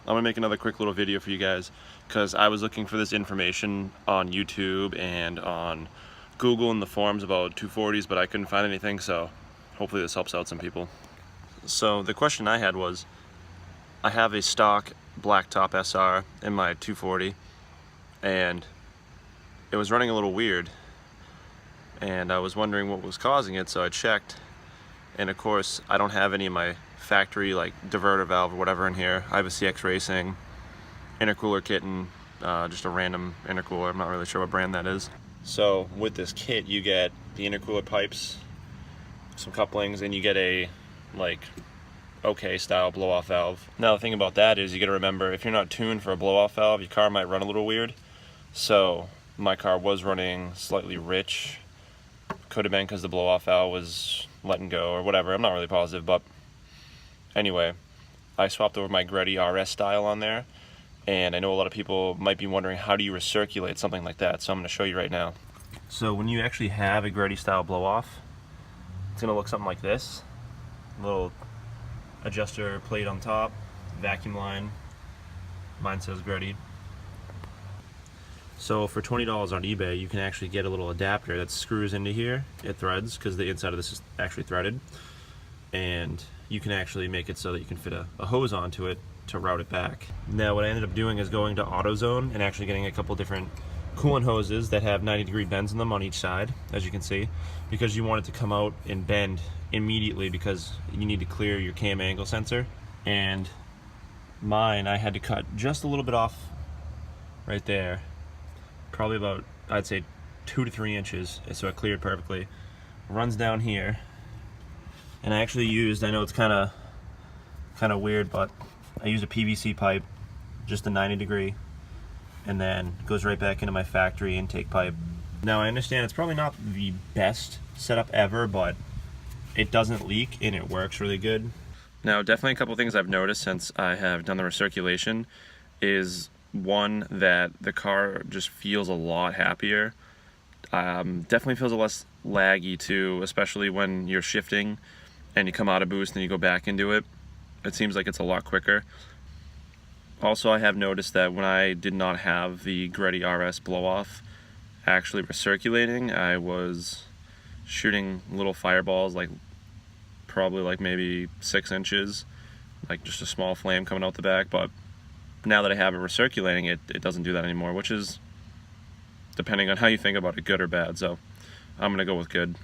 I'm gonna make another quick little video for you guys because I was looking for this information on YouTube and on Google and the forums about 240s, but I couldn't find anything, so hopefully this helps out some people. So the question I had was, I have a stock blacktop SR in my 240 and it was running a little weird and I was wondering what was causing it, so I checked, and of course I don't have any of my factory like diverter valve or whatever in here. I have a CX Racing intercooler kit and just a random intercooler. I'm not really sure what brand that is. So with this kit you get the intercooler pipes, some couplings, and you get a like OK style blow-off valve. Now the thing about that is you got to remember, if you're not tuned for a blow-off valve, your car might run a little weird. So my car was running slightly rich. Could have been because the blow-off valve was letting go or whatever. I'm not really positive, but anyway, I swapped over my Greddy RS style on there, and I know a lot of people might be wondering, how do you recirculate something like that? So I'm going to show you right now. So when you actually have a Greddy style blow-off, it's going to look something like this. Little adjuster plate on top, vacuum line. Mine says Greddy. So for $20 on eBay, you can actually get a little adapter that screws into here. It threads because the inside of this is actually threaded, and you can actually make it so that you can fit a hose onto it to route it back. Now what I ended up doing is going to AutoZone and actually getting a couple different coolant hoses that have 90-degree bends in them on each side, as you can see, because you want it to come out and bend immediately because you need to clear your cam angle sensor. And mine, I had to cut just a little bit off right there, probably about, I'd say 2 to 3 inches, so it cleared perfectly. Runs down here, and I actually used, I know it's kind of weird, but I used a PVC pipe, just a 90-degree, and then goes right back into my factory intake pipe. Now I understand it's probably not the best setup ever, but it doesn't leak and it works really good. Now definitely a couple things I've noticed since I have done the recirculation is, one, that the car just feels a lot happier. Definitely feels a less laggy too, especially when you're shifting and you come out of boost and you go back into it. It seems like it's a lot quicker. Also, I have noticed that when I did not have the Greddy RS blow-off actually recirculating, I was shooting little fireballs, like probably like maybe 6 inches, like just a small flame coming out the back. But now that I have it recirculating, it doesn't do that anymore, which is, depending on how you think about it, good or bad. So I'm gonna go with good.